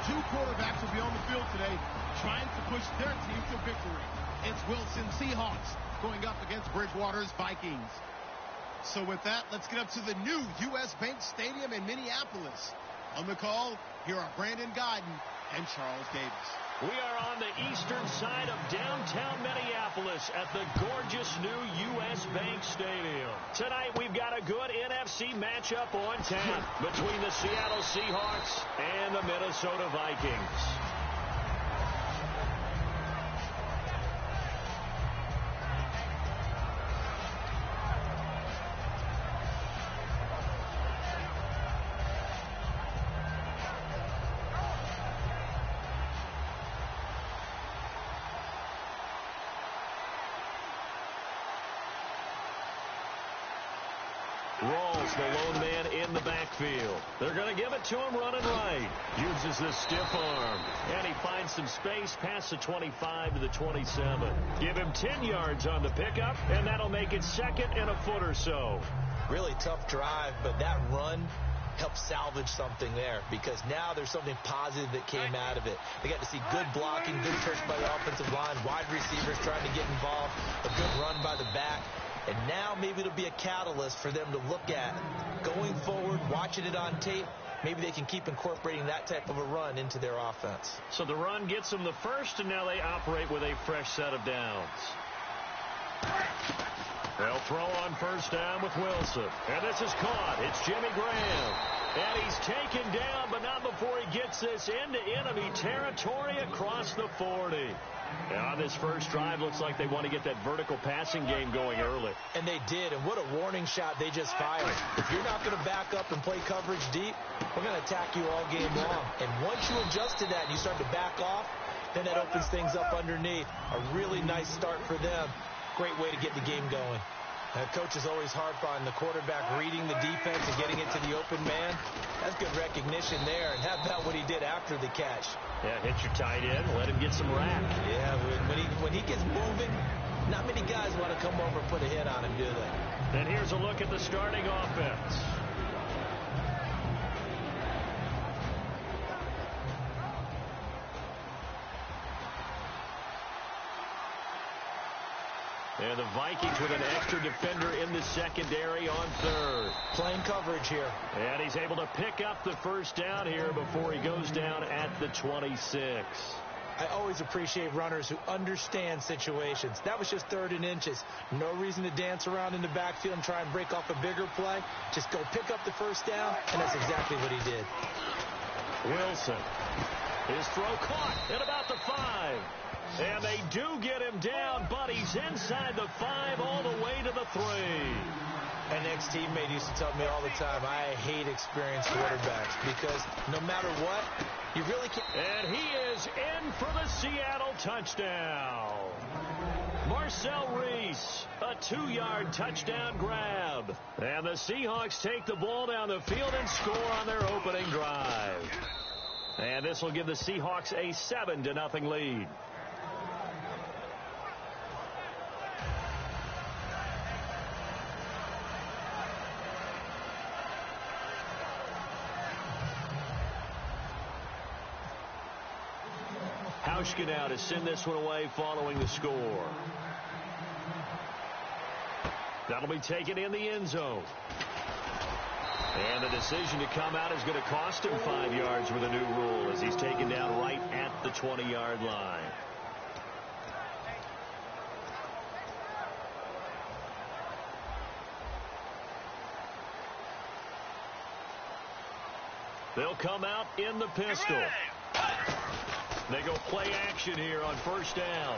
Two quarterbacks will be on the field today trying to push their team to victory. It's Wilson Seahawks going up against Bridgewater's Vikings. So with that, let's get up to the new U.S. Bank Stadium in Minneapolis. On the call, here are Brandon Guyton and Charles Davis. We are on the eastern side of downtown Minneapolis at the gorgeous new U.S. Bank Stadium. Tonight we've got a good NFC matchup on tap between the Seattle Seahawks and the Minnesota Vikings. Rawls, the lone man in the backfield. They're going to give it to him running right. Uses the stiff arm. And he finds some space past the 25 to the 27. Give him 10 yards on the pickup, and that'll make it second and a foot or so. Really tough drive, but that run helped salvage something there because now there's something positive that came out of it. They got to see good blocking, good push by the offensive line, wide receivers trying to get involved, a good run by the back. And now maybe it'll be a catalyst for them to look at going forward, watching it on tape. Maybe they can keep incorporating that type of a run into their offense. So the run gets them the first, and now they operate with a fresh set of downs. They'll throw on first down with Wilson. And this is caught. It's Jimmy Graham. And he's taken down, but not before he gets this into enemy territory across the 40. And on this first drive, looks like they want to get that vertical passing game going early. And they did, and what a warning shot they just fired. If you're not going to back up and play coverage deep, we're going to attack you all game long. And once you adjust to that and you start to back off, then that opens things up underneath. A really nice start for them. Great way to get the game going. Coach is always harp on the quarterback reading the defense and getting it to the open man. That's good recognition there. And how about what he did after the catch? Yeah, hit your tight end, let him get some rack. Yeah, when he gets moving, not many guys want to come over and put a hit on him, do they? And here's a look at the starting offense. And the Vikings with an extra defender in the secondary on third. Playing coverage here. And he's able to pick up the first down here before he goes down at the 26. I always appreciate runners who understand situations. That was just 3rd and inches. No reason to dance around in the backfield and try and break off a bigger play. Just go pick up the first down, and that's exactly what he did. Wilson. His throw caught at about the 5. And they do get him down, but he's inside the 5 all the way to the 3. An ex-teammate used to tell me all the time, I hate experienced quarterbacks because no matter what, you really can't. And he is in for the Seattle touchdown. Marcel Reese, a 2-yard touchdown grab. And the Seahawks take the ball down the field and score on their opening drive. And this will give the Seahawks a 7-0 lead. Hauschka now to send this one away following the score. That'll be taken in the end zone. And the decision to come out is going to cost him 5 yards with a new rule as he's taken down right at the 20-yard line. They'll come out in the pistol. They go play action here on first down.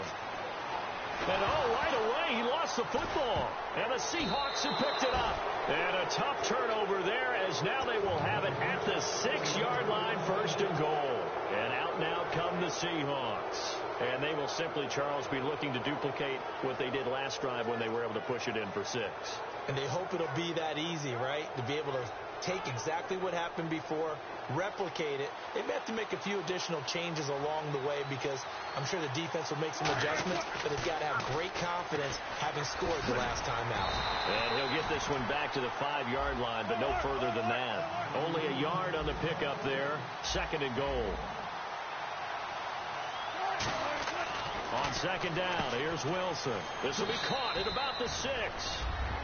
And right away, he lost the football. And the Seahawks have picked it up. And a tough turnover there as now they will have it at the 6-yard line, 1st and goal. And out now come the Seahawks. And they will simply, Charles, be looking to duplicate what they did last drive when they were able to push it in for 6. And they hope it'll be that easy, right? To be able to take exactly what happened before, replicate it. They may have to make a few additional changes along the way because I'm sure the defense will make some adjustments, but they've got to have great confidence having scored the last time out. And he'll get this one back to the 5-yard line, but no further than that. Only a yard on the pickup there, 2nd and goal. On second down, here's Wilson. This will be caught at about the 6.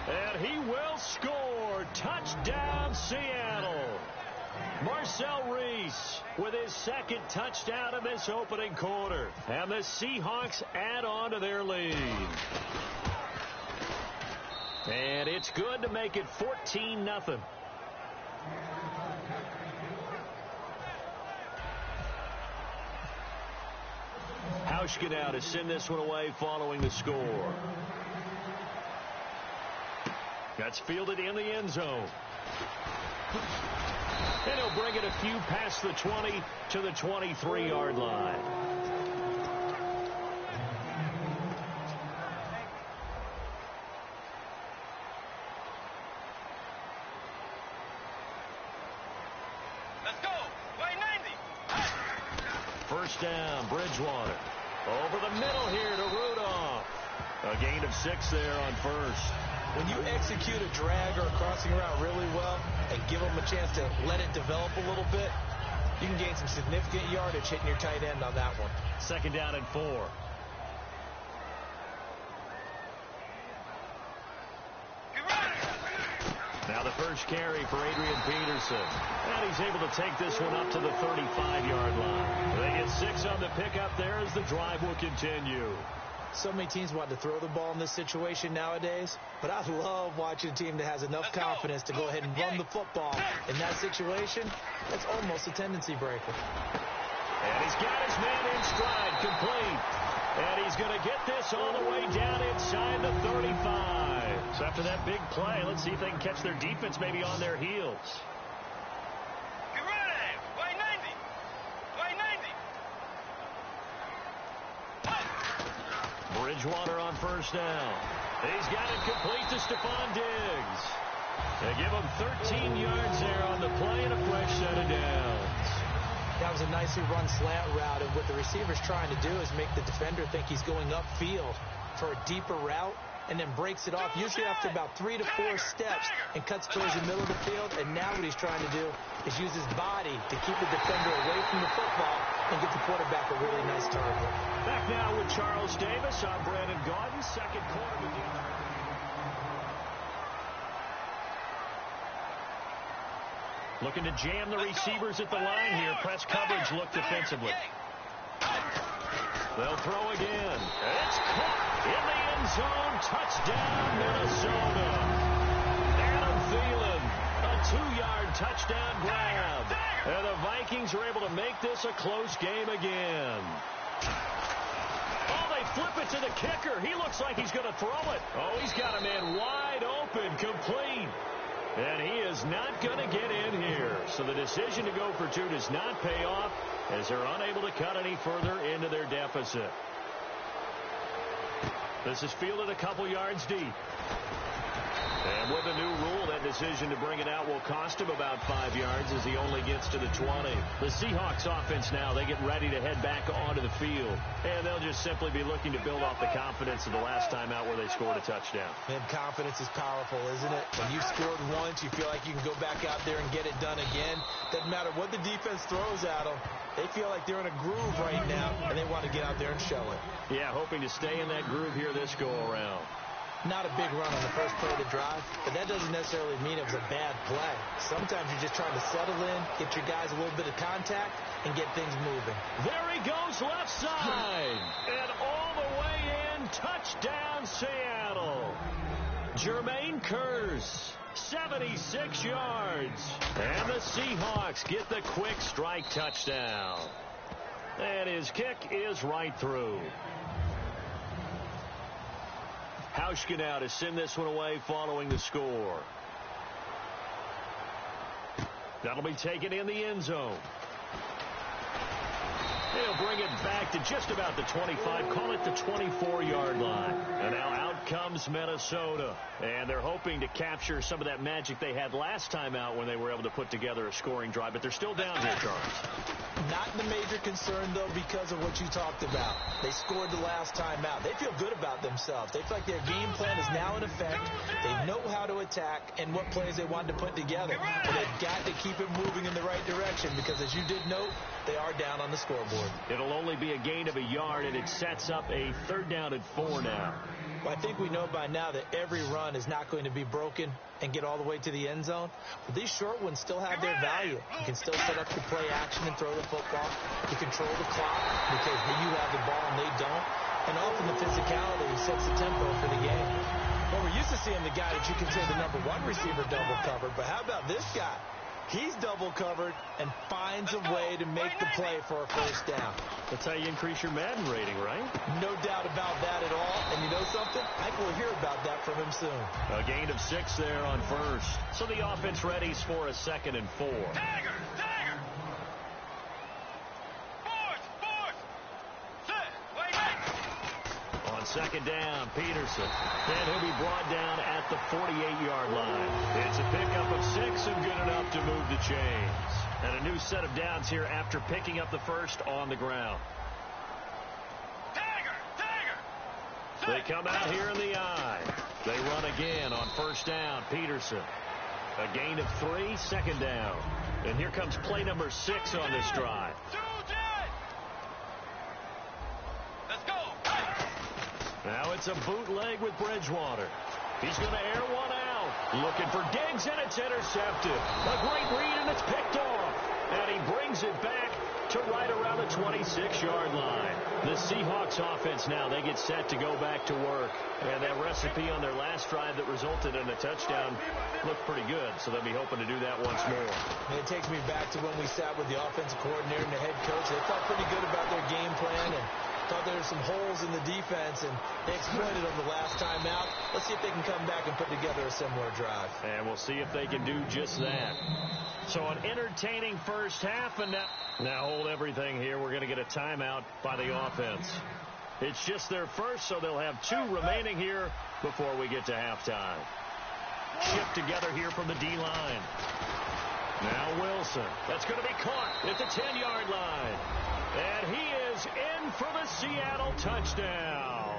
And he will score. Touchdown, Seattle. Marcel Reese with his second touchdown in this opening quarter. And the Seahawks add on to their lead. And it's good to make it 14-0. Hauschka now to send this one away following the score. That's fielded in the end zone. And he'll bring it a few past the 20 to the 23-yard line. Let's go. Way 90. First down, Bridgewater. Over the middle here to Rudolph. A gain of 6 there on first. When you execute a drag or a crossing route really well and give them a chance to let it develop a little bit, you can gain some significant yardage hitting your tight end on that one. Second down and 4. Now the first carry for Adrian Peterson. And he's able to take this one up to the 35-yard line. They get 6 on the pickup there as the drive will continue. So many teams want to throw the ball in this situation nowadays, but I love watching a team that has enough confidence to go ahead and run the football. In that situation, that's almost a tendency breaker. And he's got his man in stride, complete. And he's going to get this all the way down inside the 35. So after that big play, let's see if they can catch their defense maybe on their heels. Bridgewater on first down. He's got it complete to Stephon Diggs. They give him 13 yards there on the play and a fresh set of downs. That was a nicely run slant route, and what the receiver's trying to do is make the defender think he's going upfield for a deeper route, and then breaks it off, usually after about 3 to 4 steps, and cuts towards the middle of the field. And now what he's trying to do is use his body to keep the defender away from the football and get the quarterback a really nice target. Back now with Charles Davis. I'm Brandon Gaudin. Second quarter begins. Looking to jam the receivers at the line here. Press coverage look defensively. They'll throw again. It's caught in the end zone. Touchdown, Minnesota. Adam Thielen, a 2-yard touchdown grab. And the Vikings are able to make this a close game again. Oh, they flip it to the kicker. He looks like he's going to throw it. Oh, he's got a man wide open, complete. And he is not going to get in here. So the decision to go for 2 does not pay off as they're unable to cut any further into their deficit. This is fielded a couple yards deep. And with a new rule, that decision to bring it out will cost him about 5 yards as he only gets to the 20. The Seahawks offense now, they get ready to head back onto the field. And they'll just simply be looking to build off the confidence of the last time out where they scored a touchdown. Man, confidence is powerful, isn't it? When you scored once, you feel like you can go back out there and get it done again. Doesn't matter what the defense throws at them. They feel like they're in a groove right now, and they want to get out there and show it. Yeah, hoping to stay in that groove here this go-around. Not a big run on the first play of the drive, but that doesn't necessarily mean it was a bad play. Sometimes you're just trying to settle in, get your guys a little bit of contact, and get things moving. There he goes left side. And all the way in, touchdown Seattle. Jermaine Kearse, 76 yards. And the Seahawks get the quick strike touchdown. And his kick is right through. Hauschka now to send this one away following the score. That'll be taken in the end zone. He'll bring it back to just about the 25, call it the 24-yard line. And now out comes Minnesota. And they're hoping to capture some of that magic they had last time out when they were able to put together a scoring drive. But they're still down here, Charles. Not the major concern, though, because of what you talked about. They scored the last time out. They feel good about themselves. They feel like their game plan is now in effect. They know how to attack and what plays they want to put together. But they've got to keep it moving in the right direction because, as you did note, they are down on the scoreboard. board. It'll only be a gain of a yard, and it sets up a 3rd down and 4 now. Well, I think we know by now that every run is not going to be broken and get all the way to the end zone. But these short ones still have their value. You can still set up the play action and throw the football. You control the clock because you have the ball and they don't. And often the physicality sets the tempo for the game. Well, we're used to seeing the guy that you consider the number 1 receiver double covered. But how about this guy? He's double covered and finds a way to make the play for a 1st down. That's how you increase your Madden rating, right? No doubt about that at all. And you know something? I think we'll hear about that from him soon. A gain of 6 there on 1st. So the offense readies for a 2nd and 4. Tiger! Tiger! Fourth! Set! Wait! On 2nd down, Peterson. And he'll be brought down at the 48-yard line. It's a pickup of 6 and good enough to move the chains. And a new set of downs here after picking up the 1st on the ground. Tiger! They come out here in the eye. They run again on 1st down, Peterson. A gain of 3, 2nd down. And here comes play number 6 on this drive. Let's go! Now it's a bootleg with Bridgewater. He's going to air one out. Looking for Diggs, and it's intercepted. A great read, and it's picked off. And he brings it back to right around the 26-yard line. The Seahawks offense now, they get set to go back to work. And that recipe on their last drive that resulted in a touchdown looked pretty good, so they'll be hoping to do that once more. And it takes me back to when we sat with the offensive coordinator and the head coach. They felt pretty good about their game plan and thought there were some holes in the defense, and they exploited them the last time out. Let's see if they can come back and put together a similar drive. And we'll see if they can do just that. So an entertaining first half, and now hold everything here. We're going to get a timeout by the offense. It's just their first, so they'll have 2 remaining here before we get to halftime. Shift together here from the D-line. Now Wilson. That's going to be caught at the 10-yard line. And he is in for the Seattle touchdown.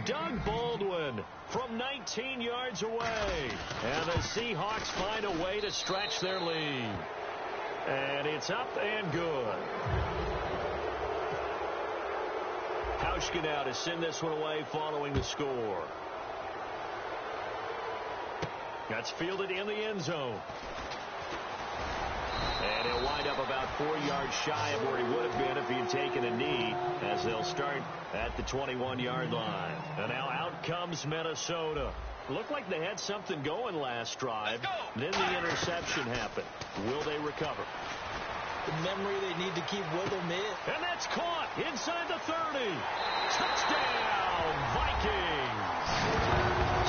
Doug Baldwin from 19 yards away. And the Seahawks find a way to stretch their lead. And it's up and good. Hauschka now to send this one away following the score. That's fielded in the end zone. And he'll wind up about 4 yards shy of where he would have been if he had taken a knee, as they'll start at the 21-yard line. And now out comes Minnesota. Looked like they had something going last drive. Then the interception happened. Will they recover? The memory they need to keep with them in. And that's caught inside the 30. Touchdown, Vikings.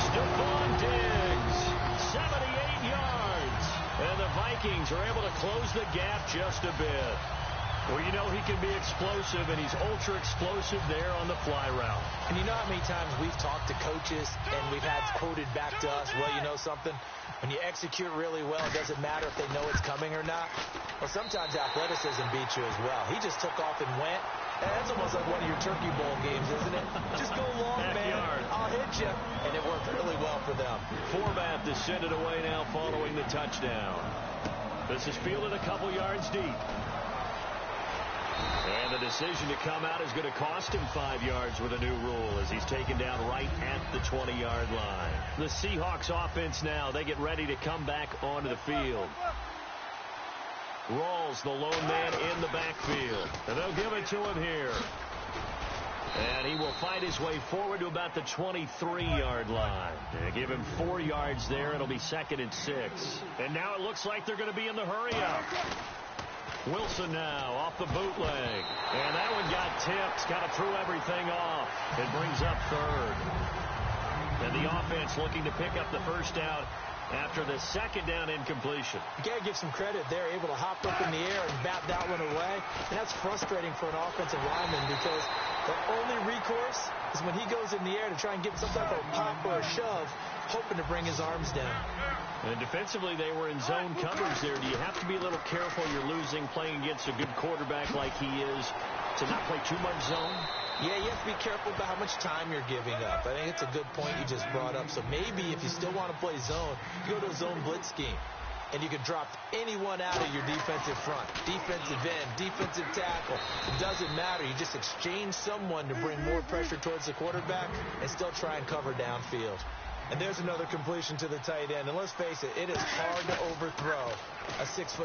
Stephon Diggs, 78 yards. And the Vikings are able to close the gap just a bit. Well, you know he can be explosive, and he's ultra-explosive there on the fly route. And you know how many times we've talked to coaches, and we've had quoted back to us, well, you know something? When you execute really well, it doesn't matter if they know it's coming or not. Well, sometimes athleticism beats you as well. He just took off and went. And that's almost like one of your Turkey Bowl games, isn't it? Just go long, man. I'll hit you. And it worked really well for them. Format to send it away now following the touchdown. This is fielded a couple yards deep. And the decision to come out is going to cost him 5 yards with a new rule as he's taken down right at the 20-yard line. The Seahawks offense now, they get ready to come back onto the field. Rawls, the lone man in the backfield. And they'll give it to him here. And he will fight his way forward to about the 23-yard line. They give him 4 yards there. It'll be 2nd and 6. And now it looks like they're going to be in the hurry-up. Wilson now off the bootleg. And that one got tipped. Kind of threw everything off. It brings up 3rd. And the offense looking to pick up the first down after the 2nd down incompletion. You got to give some credit. They're able to hop up in the air and bat that one away. And that's frustrating for an offensive lineman because the only recourse is when he goes in the air to try and get some type of pop or a shove, hoping to bring his arms down. And defensively, they were in zone coverage there. Do you have to be a little careful? You're losing, playing against a good quarterback like he is, to not play too much zone? Yeah, you have to be careful about how much time you're giving up. I think it's a good point you just brought up. So maybe if you still want to play zone, you go to a zone blitz scheme. and you can drop anyone out of your defensive front. Defensive end, defensive tackle. It doesn't matter. You just exchange someone to bring more pressure towards the quarterback and still try and cover downfield. And there's another completion to the tight end. And let's face it, it is hard to overthrow a 6'6"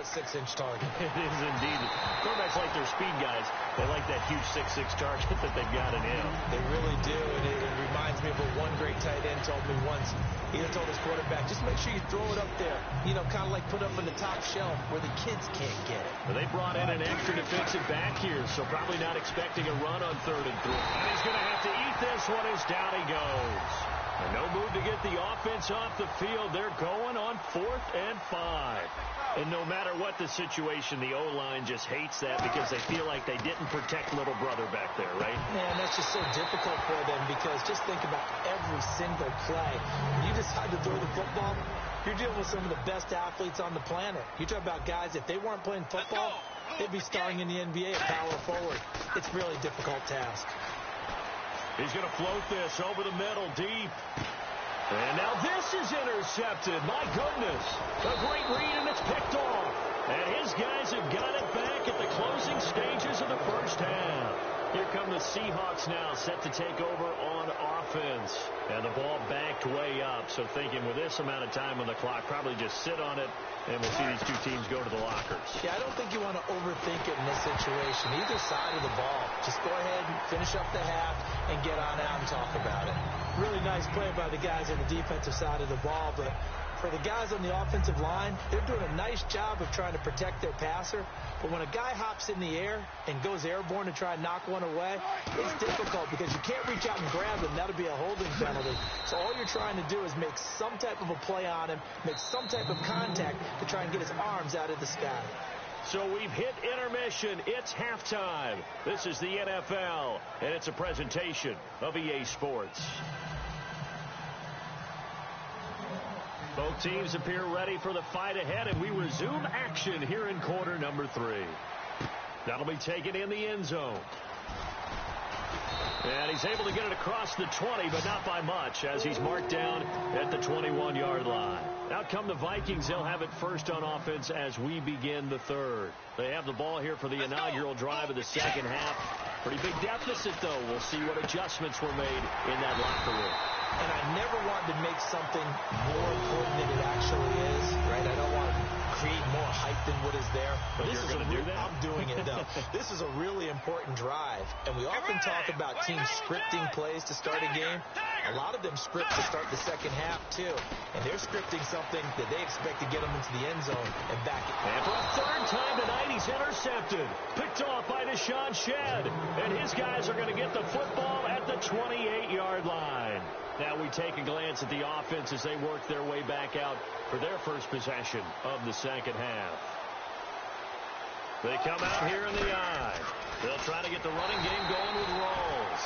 target. It is indeed. Quarterbacks like their speed guys. They like that huge 6'6" target that they've got in him. They really do. And it reminds me of what one great tight end told me once. He told his quarterback, just make sure you throw it up there. You know, kind of like put up on the top shelf where the kids can't get it. Well, they brought in an extra defensive back here, so probably not expecting a run on 3rd and 3. And he's going to have to eat this one as down he goes. And no move to get the offense off the field. They're going on 4th and 5. And no matter what the situation, the O-line just hates that because they feel like they didn't protect little brother back there, right? Man, that's just so difficult for them because just think about every single play. When you decide to throw the football, you're dealing with some of the best athletes on the planet. You talk about guys, if they weren't playing football, they'd be starring in the NBA at power forward. It's a really difficult task. He's going to float this over the middle, deep. And now this is intercepted. My goodness. A great read, and it's picked off. And his guys have got it back at the closing stages of the first half. Here come the Seahawks now, set to take over on offense. And the ball backed way up. So thinking with this amount of time on the clock, probably just sit on it, and we'll see these two teams go to the lockers. Yeah, I don't think you want to overthink it in this situation. Either side of the ball. Just go ahead and finish up the half and get on out and talk about it. Really nice play by the guys on the defensive side of the ball, but for the guys on the offensive line, they're doing a nice job of trying to protect their passer. But when a guy hops in the air and goes airborne to try and knock one away, it's difficult because you can't reach out and grab him. That'll be a holding penalty. So all you're trying to do is make some type of a play on him, make some type of contact to try and get his arms out of the sky. So we've hit intermission. It's halftime. This is the NFL, and it's a presentation of EA Sports. Both teams appear ready for the fight ahead, and we resume action here in quarter number 3. That'll be taken in the end zone. And he's able to get it across the 20, but not by much, as he's marked down at the 21-yard line. Out come the Vikings. They'll have it first on offense as we begin the third. They have the ball here for the inaugural drive of the second half. Pretty big deficit, though. We'll see what adjustments were made in that locker room. And I never want to make something more important than it actually is, right? I don't want to create more hype than what is there. But you're going to do that? I'm doing it, though. This is a really important drive. And we often talk about teams scripting plays to start a game. A lot of them script to start the second half, too. And they're scripting something that they expect to get them into the end zone and back it. And for a third time tonight, he's intercepted. Picked off by Deshaun Shedd. And his guys are going to get the football at the 28-yard line. Now we take a glance at the offense as they work their way back out for their first possession of the second half. They come out here in the eye. They'll try to get the running game going with Rawls.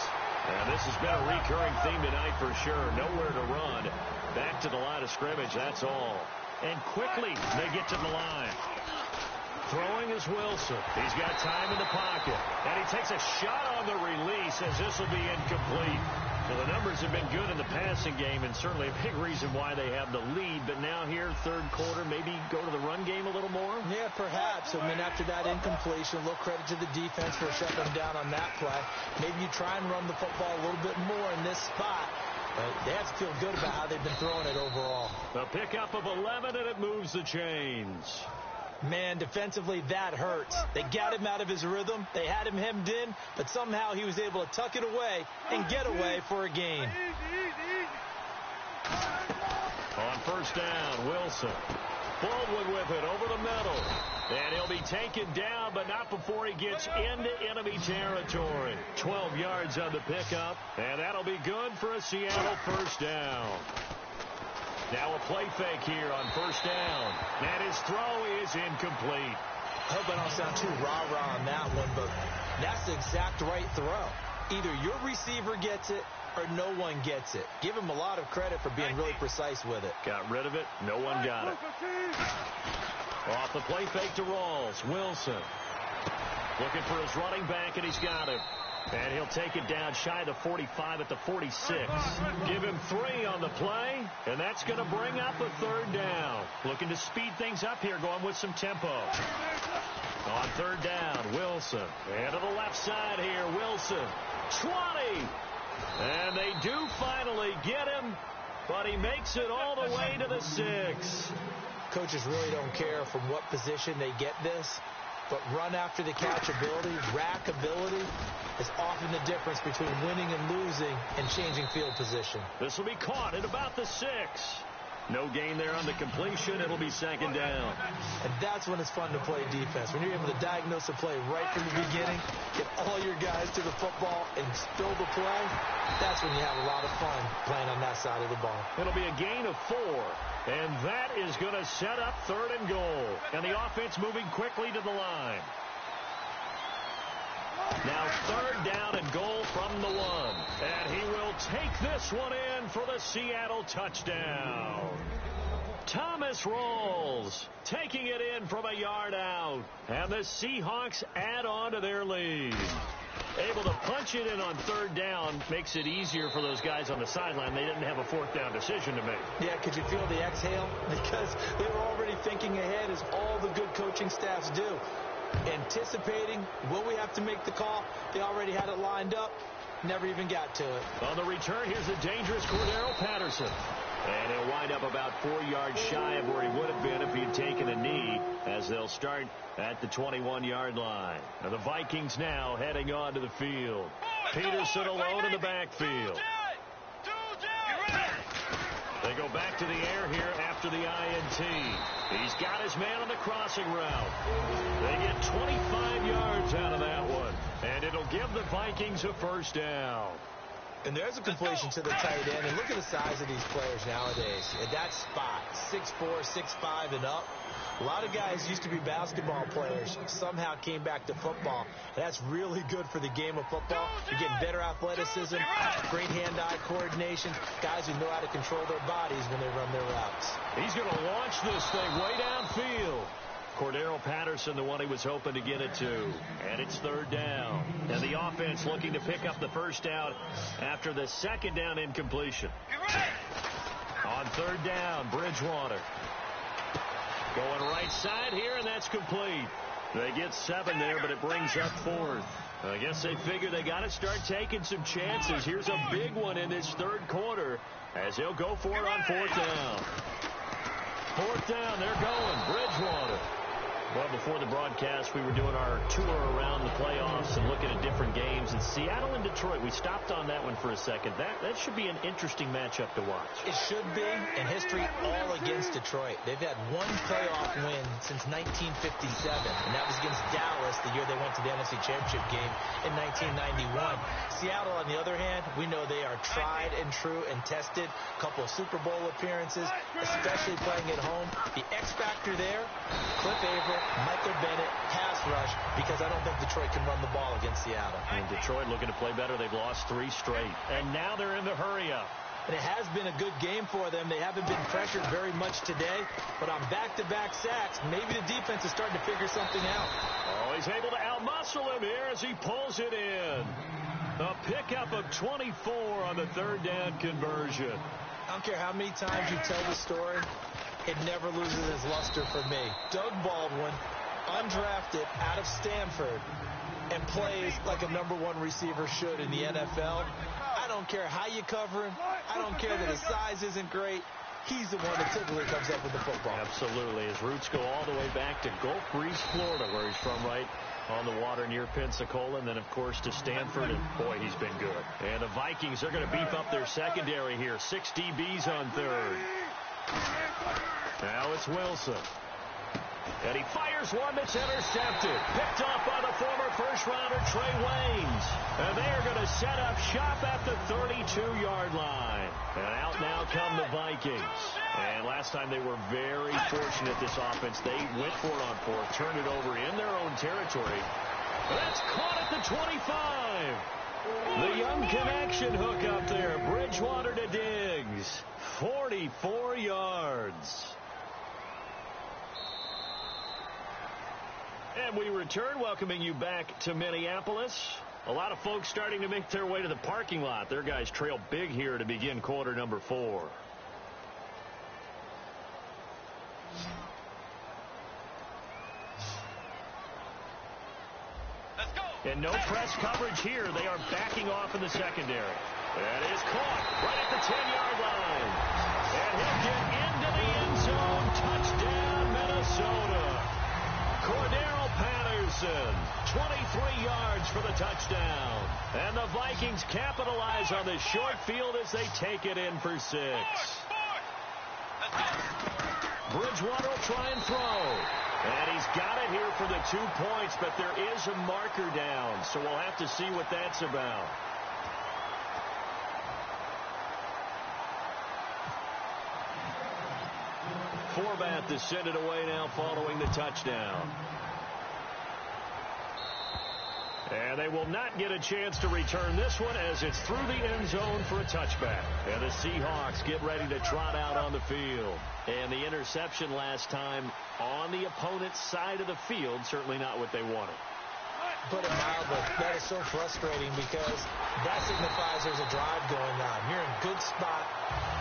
And this has been a recurring theme tonight for sure. Nowhere to run. Back to the line of scrimmage, that's all. And quickly they get to the line. Throwing is Wilson. He's got time in the pocket. And he takes a shot on the release as this will be incomplete. Well, the numbers have been good in the passing game, and certainly a big reason why they have the lead. But now here, third quarter, maybe go to the run game a little more? Yeah, perhaps. I mean, after that incompletion, a little credit to the defense for shutting them down on that play. Maybe you try and run the football a little bit more in this spot. But they have to feel good about how they've been throwing it overall. A pickup of 11, and it moves the chains. Man, defensively, that hurts. They got him out of his rhythm. They had him hemmed in, but somehow he was able to tuck it away and get away for a gain. On first down, Wilson. Baldwin with it over the middle. And he'll be taken down, but not before he gets into enemy territory. 12 yards on the pickup, and that'll be good for a Seattle first down. Now a play fake here on first down. And his throw is incomplete. I hope I don't sound too rah-rah on that one, but that's the exact right throw. Either your receiver gets it or no one gets it. Give him a lot of credit for being really precise with it. Got rid of it. No one got it. Off the play fake to Rawls. Wilson looking for his running back, and he's got him. And he'll take it down shy of the 45 at the 46. Give him 3 on the play, and that's going to bring up a 3rd down. Looking to speed things up here, going with some tempo. On 3rd down, Wilson. And to the left side here, Wilson. 20. And they do finally get him, but he makes it all the way to the 6. Coaches really don't care from what position they get this, but run after the catch ability, rack ability, is often the difference between winning and losing and changing field position. This will be caught at about the 6. No gain there on the completion. It'll be 2nd down. And that's when it's fun to play defense. When you're able to diagnose a play right from the beginning, get all your guys to the football and build the play, that's when you have a lot of fun playing on that side of the ball. It'll be a gain of 4. And that is going to set up 3rd and goal. And the offense moving quickly to the line. Now 3rd down and goal from the 1. And he will take this one in for the Seattle touchdown. Thomas Rawls taking it in from a yard out. And the Seahawks add on to their lead. Able to punch it in on 3rd down makes it easier for those guys on the sideline. They didn't have a 4th down decision to make. Yeah, could you feel the exhale? Because they were already thinking ahead, as all the good coaching staffs do. Anticipating, will we have to make the call? They already had it lined up. Never even got to it. On the return, here's a dangerous Cordero Patterson. And he'll wind up about 4 yards shy of where he would have been if he had taken a knee, as they'll start at the 21-yard line. And the Vikings now heading onto the field. Peterson alone in the backfield. They go back to the air here after the INT. He's got his man on the crossing route. They get 25 yards out of that one. And it'll give the Vikings a 1st down. And there's a completion to the tight end. And look at the size of these players nowadays. At that spot, 6'4", 6'5", and up. A lot of guys used to be basketball players, somehow came back to football. And that's really good for the game of football. You're getting better athleticism, great hand-eye coordination, guys who know how to control their bodies when they run their routes. He's going to launch this thing way downfield. Cordero Patterson, the one he was hoping to get it to. And it's 3rd down. And the offense looking to pick up the 1st down after the 2nd down incompletion. On 3rd down, Bridgewater. Going right side here, and that's complete. They get 7 there, but it brings up 4th. I guess they figure they got to start taking some chances. Here's a big one in this 3rd quarter as they'll go for it on 4th down. 4th down, they're going. Bridgewater. Well, before the broadcast, we were doing our tour around the playoffs and looking at different games. And Seattle and Detroit, we stopped on that one for a second. That should be an interesting matchup to watch. It should be, and history all against Detroit. They've had one playoff win since 1957, and that was against Dallas the year they went to the NFC Championship game in 1991. Seattle, on the other hand, we know they are tried and true and tested. A couple of Super Bowl appearances, especially playing at home. The X factor there, Cliff Avril, Michael Bennett, pass rush, because I don't think Detroit can run the ball against Seattle. And Detroit looking to play better. They've lost 3 straight. And now they're in the hurry-up. And it has been a good game for them. They haven't been pressured very much today, but on back-to-back sacks, maybe the defense is starting to figure something out. Oh, he's able to outmuscle him here as he pulls it in. A pickup of 24 on the 3rd down conversion. I don't care how many times you tell the story, it never loses its luster for me. Doug Baldwin, undrafted out of Stanford, and plays like a #1 receiver should in the NFL. I don't care how you cover him. I don't care that his size isn't great. He's the one that typically comes up with the football. Absolutely. His roots go all the way back to Gulf Breeze, Florida, where he's from, right on the water near Pensacola, and then, of course, to Stanford, and boy, he's been good. And the Vikings are going to beef up their secondary here. 6 DBs on 3rd. Now it's Wilson. And he fires one that's intercepted. Picked off by the former first-rounder Trey Waynes. And they are going to set up shop at the 32-yard line. And out now come the Vikings. And last time they were very fortunate, this offense. They went for it on 4th, turned it over in their own territory. That's caught at the 25. The young connection hook up there. Bridgewater to Diggs. 44 yards. And we return, welcoming you back to Minneapolis. A lot of folks starting to make their way to the parking lot. Their guys trail big here to begin quarter number 4. Let's go. And no press coverage here. They are backing off in the secondary. That is caught right at the 10-yard line. And he'll get into the end zone. Touchdown, Minnesota. Cordero Patterson, 23 yards for the touchdown. And the Vikings capitalize on the short field as they take it in for 6. Bridgewater will try and throw. And he's got it here for the 2 points, but there is a marker down, so we'll have to see what that's about. Forbath to send it away now following the touchdown. And they will not get a chance to return this one as it's through the end zone for a touchback. And the Seahawks get ready to trot out on the field. And the interception last time on the opponent's side of the field, certainly not what they wanted. Put it mildly, that is so frustrating because that signifies there's a drive going on. You're in a good spot,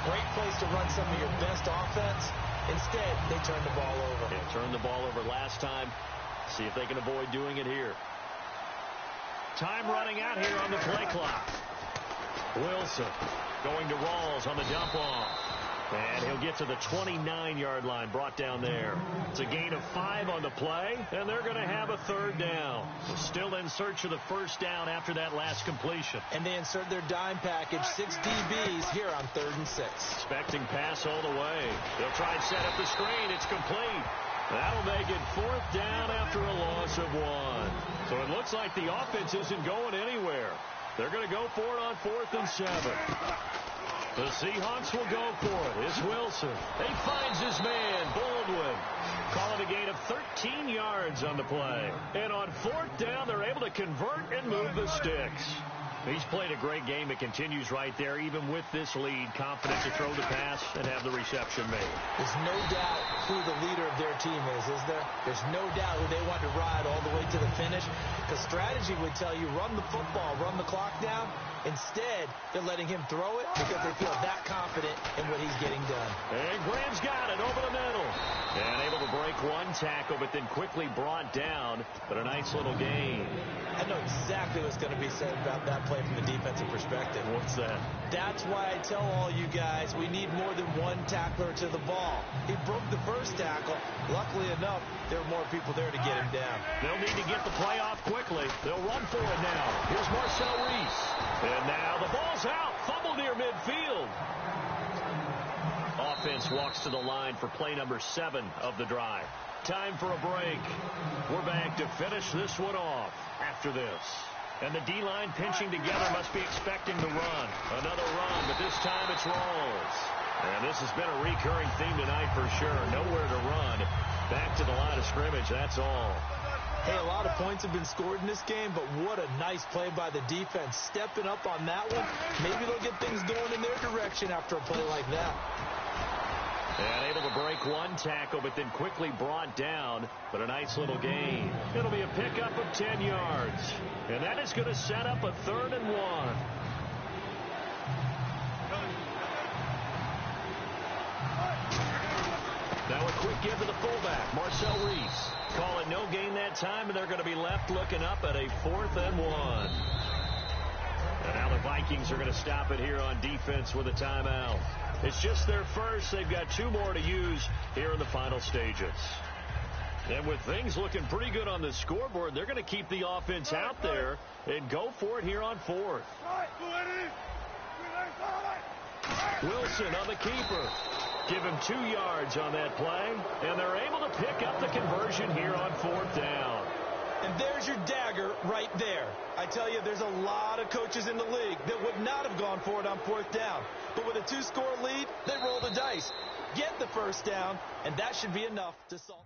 great place to run some of your best offense. Instead, they turn the ball over. Yeah, turned the ball over last time. See if they can avoid doing it here. Time running out here on the play clock. Wilson going to Rawls on the dump off. And he'll get to the 29-yard line, brought down there. It's a gain of 5 on the play, and they're going to have a 3rd down. Still in search of the 1st down after that last completion. And they insert their dime package, 6 DBs here on 3rd and 6. Expecting pass all the way. They'll try and set up the screen. It's complete. That'll make it 4th down after a loss of 1. So it looks like the offense isn't going anywhere. They're going to go for it on 4th and 7. The Seahawks will go for it. It's Wilson. He finds his man, Baldwin. Call it a gain of 13 yards on the play. And on 4th down, they're able to convert and move the sticks. He's played a great game. It continues right there, even with this lead. Confident to throw the pass and have the reception made. There's no doubt who the leader of their team is there? There's no doubt who they want to ride all the way to the finish. Because strategy would tell you, run the football, run the clock down. Instead, they're letting him throw it because they feel that confident in what he's getting done. And Graham's got it over the middle. And able to break one tackle, but then quickly brought down. But a nice little gain. I know exactly what's going to be said about that play from the defensive perspective. What's that? That's why I tell all you guys we need more than one tackler to the ball. He broke the first tackle. Luckily enough, there were more people there to get him down. They'll need to get the play off quickly. They'll run for it now. Here's Marcel Reese. And now the ball's out. Fumble near midfield. Offense walks to the line for play number 7 of the drive. Time for a break. We're back to finish this one off after this. And the D-line pinching together must be expecting the run. Another run, but this time it's Rawls. And this has been a recurring theme tonight for sure. Nowhere to run. Back to the line of scrimmage, that's all. Hey, a lot of points have been scored in this game, but what a nice play by the defense. Stepping up on that one. Maybe they'll get things going in their direction after a play like that. And able to break one tackle, but then quickly brought down. But a nice little gain. It'll be a pickup of 10 yards. And that is going to set up a 3rd and 1. Now a quick give to the fullback, Marcel Reese. Call it no gain that time, and they're going to be left looking up at a 4th and 1. And now the Vikings are going to stop it here on defense with a timeout. It's just their first. They've got 2 more to use here in the final stages. And with things looking pretty good on the scoreboard, they're going to keep the offense out there and go for it here on 4th. Wilson on the keeper. Give him 2 yards on that play, and they're able to pick up the conversion here on 4th down. And there's your dagger right there. I tell you, there's a lot of coaches in the league that would not have gone for it on 4th down. But with a 2-score lead, they roll the dice. Get the 1st down, and that should be enough to solve.